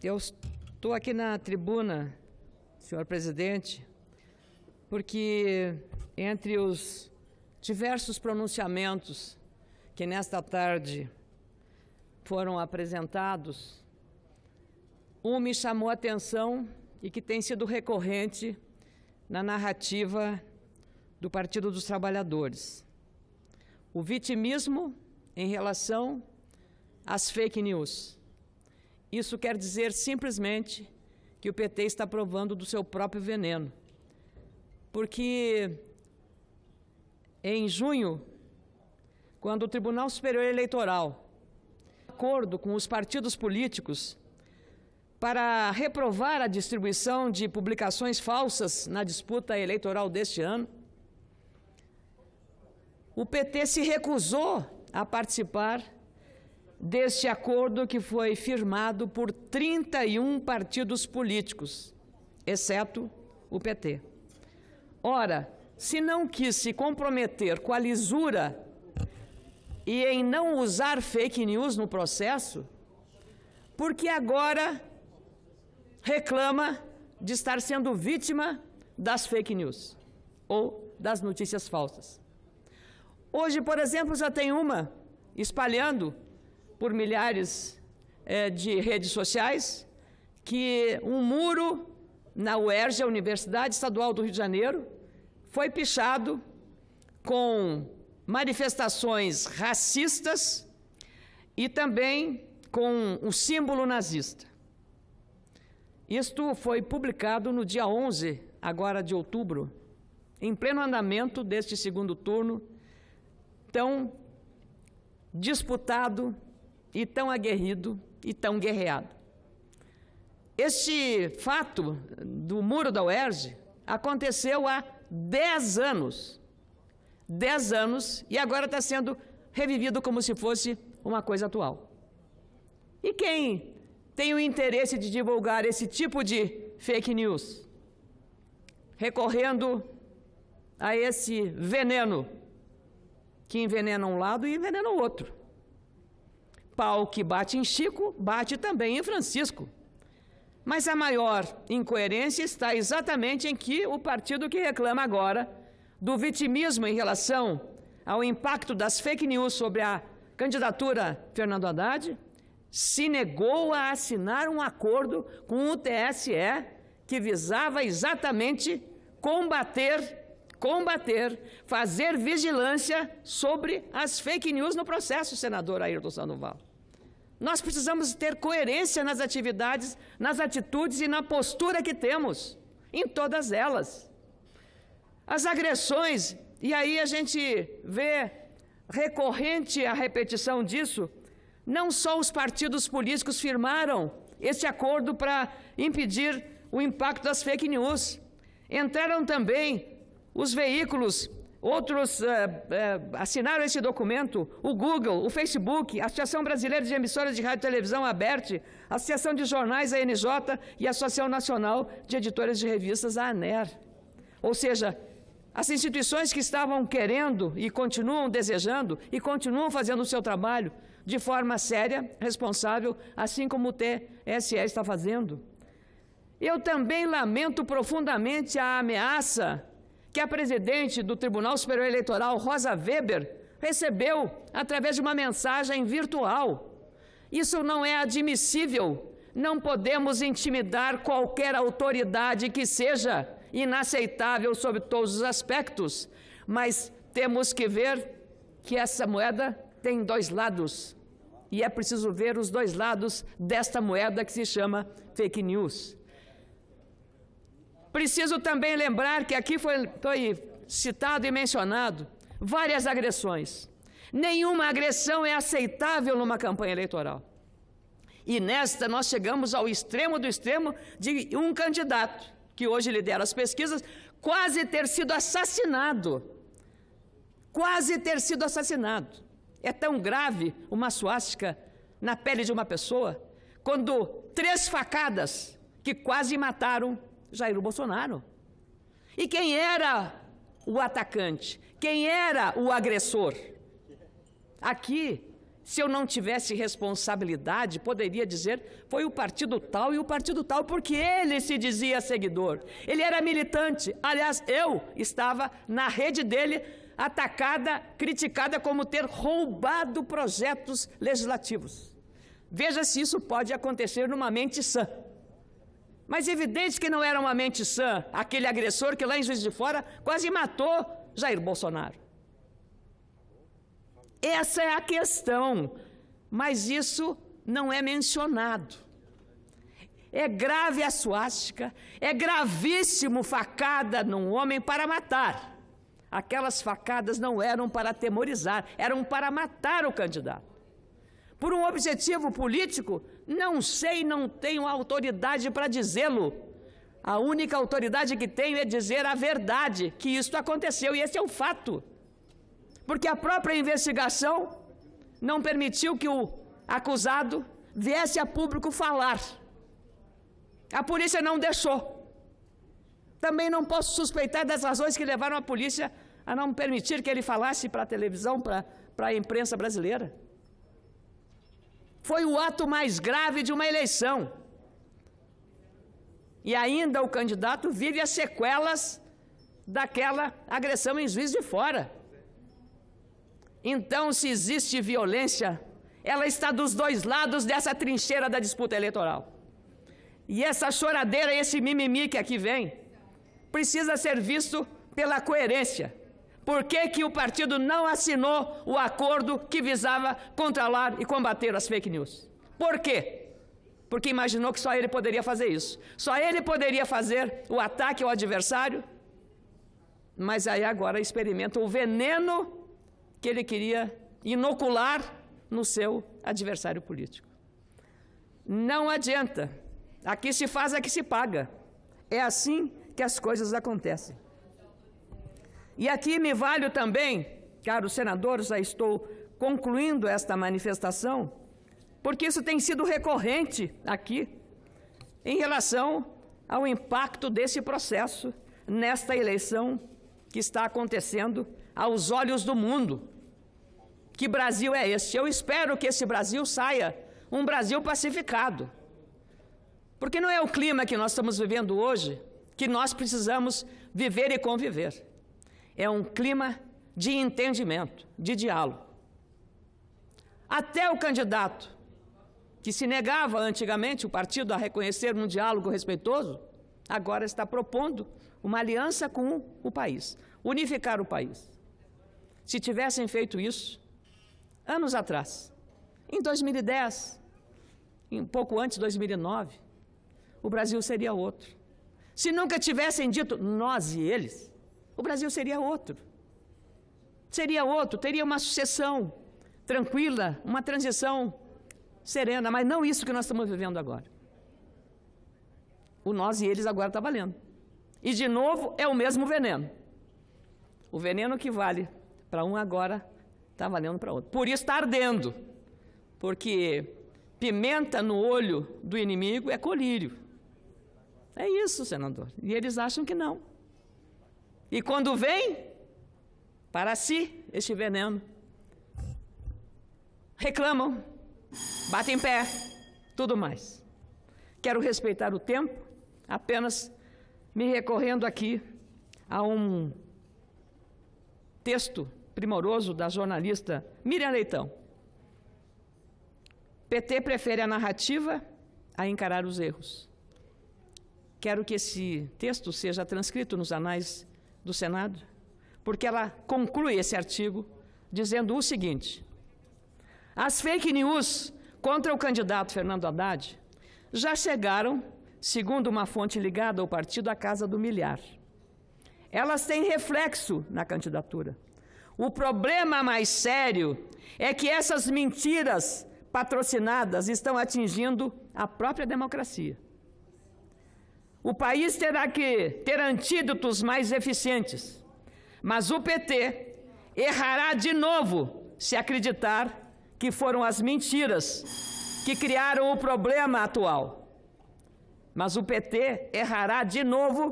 Eu estou aqui na tribuna, senhor presidente, porque entre os diversos pronunciamentos que nesta tarde foram apresentados, me chamou a atenção e que tem sido recorrente na narrativa do Partido dos Trabalhadores. O vitimismo em relação às fake news. Isso quer dizer simplesmente que o PT está provando do seu próprio veneno. Porque em junho, quando o Tribunal Superior Eleitoral, de acordo com os partidos políticos, para reprovar a distribuição de publicações falsas na disputa eleitoral deste ano, o PT se recusou a participar deste acordo que foi firmado por 31 partidos políticos, exceto o PT. Ora, se não quis se comprometer com a lisura e em não usar fake news no processo, por que agora reclama de estar sendo vítima das fake news ou das notícias falsas? Hoje, por exemplo, já tem uma espalhando por milhares de redes sociais que um muro na UERJ, a Universidade Estadual do Rio de Janeiro, foi pichado com manifestações racistas e também com o símbolo nazista. Isto foi publicado no dia 11, agora de outubro, em pleno andamento deste segundo turno, tão disputado e tão aguerrido e tão guerreado. Este fato do muro da UERJ aconteceu há 10 anos. 10 anos e agora está sendo revivido como se fosse uma coisa atual. E quem tem o interesse de divulgar esse tipo de fake news, recorrendo a esse veneno que envenena um lado e envenena o outro? Pau que bate em Chico, bate também em Francisco. Mas a maior incoerência está exatamente em que o partido que reclama agora do vitimismo em relação ao impacto das fake news sobre a candidatura Fernando Haddad se negou a assinar um acordo com o TSE que visava exatamente fazer vigilância sobre as fake news no processo, senador Ayrton Sandoval. Nós precisamos ter coerência nas atividades, nas atitudes e na postura que temos, em todas elas. As agressões, e aí a gente vê recorrente a repetição disso, não só os partidos políticos firmaram este acordo para impedir o impacto das fake news. Entraram também os veículos, outros assinaram esse documento, o Google, o Facebook, a Associação Brasileira de Emissoras de Rádio e Televisão, a ABERT, a Associação de Jornais, a ANJ, e a Associação Nacional de Editoras de Revistas, a ANER. Ou seja, as instituições que estavam querendo e continuam desejando e continuam fazendo o seu trabalho de forma séria, responsável, assim como o TSE está fazendo. Eu também lamento profundamente a ameaça que a presidente do Tribunal Superior Eleitoral, Rosa Weber, recebeu através de uma mensagem virtual. Isso não é admissível. Não podemos intimidar qualquer autoridade que seja inaceitável sob todos os aspectos, mas temos que ver que essa moeda tem dois lados. E é preciso ver os dois lados desta moeda que se chama fake news. Preciso também lembrar que aqui foi citado e mencionado várias agressões. Nenhuma agressão é aceitável numa campanha eleitoral. E nesta nós chegamos ao extremo do extremo de um candidato, que hoje lidera as pesquisas, quase ter sido assassinado. Quase ter sido assassinado. É tão grave uma suástica na pele de uma pessoa, quando 3 facadas que quase mataram Jair Bolsonaro. E quem era o atacante? Quem era o agressor? Aqui Se eu não tivesse responsabilidade, poderia dizer, foi o partido tal e o partido tal, porque ele se dizia seguidor. Ele era militante. Aliás, eu estava na rede dele, atacada, criticada como ter roubado projetos legislativos. Veja se isso pode acontecer numa mente sã. Mas é evidente que não era uma mente sã aquele agressor que lá em Juiz de Fora quase matou Jair Bolsonaro. Essa é a questão, mas isso não é mencionado. É grave a suástica, é gravíssimo facada num homem para matar. Aquelas facadas não eram para atemorizar, eram para matar o candidato. Por um objetivo político, não sei, não tenho autoridade para dizê-lo. A única autoridade que tenho é dizer a verdade, que isto aconteceu, e esse é o fato. Porque a própria investigação não permitiu que o acusado viesse a público falar. A polícia não deixou. Também não posso suspeitar das razões que levaram a polícia a não permitir que ele falasse para a televisão, para a imprensa brasileira. Foi o ato mais grave de uma eleição. E ainda o candidato vive as sequelas daquela agressão em Juiz de Fora. Então, se existe violência, ela está dos dois lados dessa trincheira da disputa eleitoral. E essa choradeira, esse mimimi que aqui vem, precisa ser visto pela coerência. Por que o partido não assinou o acordo que visava controlar e combater as fake news? Por quê? Porque imaginou que só ele poderia fazer isso. Só ele poderia fazer o ataque ao adversário, mas aí agora experimenta o veneno que ele queria inocular no seu adversário político. Não adianta. Aqui se faz, aqui se paga. É assim que as coisas acontecem. E aqui me valho também, caros senadores, já estou concluindo esta manifestação, porque isso tem sido recorrente aqui, em relação ao impacto desse processo nesta eleição que está acontecendo aos olhos do mundo. Que Brasil é este? Eu espero que esse Brasil saia um Brasil pacificado. Porque não é o clima que nós estamos vivendo hoje que nós precisamos viver e conviver. É um clima de entendimento, de diálogo. Até o candidato que se negava antigamente, o partido, a reconhecer um diálogo respeitoso, agora está propondo uma aliança com o país, unificar o país. Se tivessem feito isso anos atrás, em 2010, um pouco antes de 2009, o Brasil seria outro. Se nunca tivessem dito nós e eles, o Brasil seria outro. Seria outro, teria uma sucessão tranquila, uma transição serena, mas não isso que nós estamos vivendo agora. O nós e eles agora está valendo. E, de novo, é o mesmo veneno. O veneno que vale para um agora está valendo para outro. Por isso está ardendo, porque pimenta no olho do inimigo é colírio. É isso, senador. E eles acham que não. E quando vem para si este veneno, reclamam, batem em pé, tudo mais. Quero respeitar o tempo, apenas me recorrendo aqui a um texto primoroso da jornalista Miriam Leitão. PT prefere a narrativa a encarar os erros. Quero que esse texto seja transcrito nos anais do Senado, porque ela conclui esse artigo dizendo o seguinte: as fake news contra o candidato Fernando Haddad já chegaram, segundo uma fonte ligada ao partido, à casa do milhar. Elas têm reflexo na candidatura. O problema mais sério é que essas mentiras patrocinadas estão atingindo a própria democracia. O país terá que ter antídotos mais eficientes, mas o PT errará de novo se acreditar que foram as mentiras que criaram o problema atual. Mas o PT errará de novo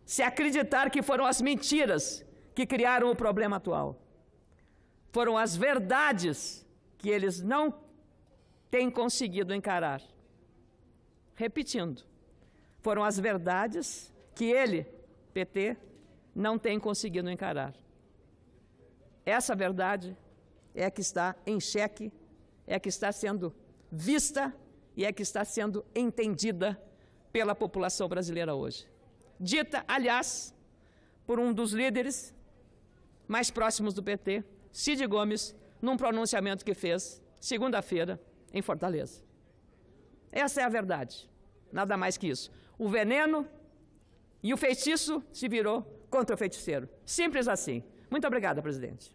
se acreditar que foram as mentiras que criaram o problema atual. Foram as verdades que eles não têm conseguido encarar. Repetindo, foram as verdades que ele, PT, não tem conseguido encarar. Essa verdade é a que está em xeque, é a que está sendo vista e é a que está sendo entendida pela população brasileira hoje. Dita, aliás, por um dos líderes mais próximos do PT, Cid Gomes, num pronunciamento que fez segunda-feira em Fortaleza. Essa é a verdade, nada mais que isso. O veneno e o feitiço se virou contra o feiticeiro. Simples assim. Muito obrigada, presidente.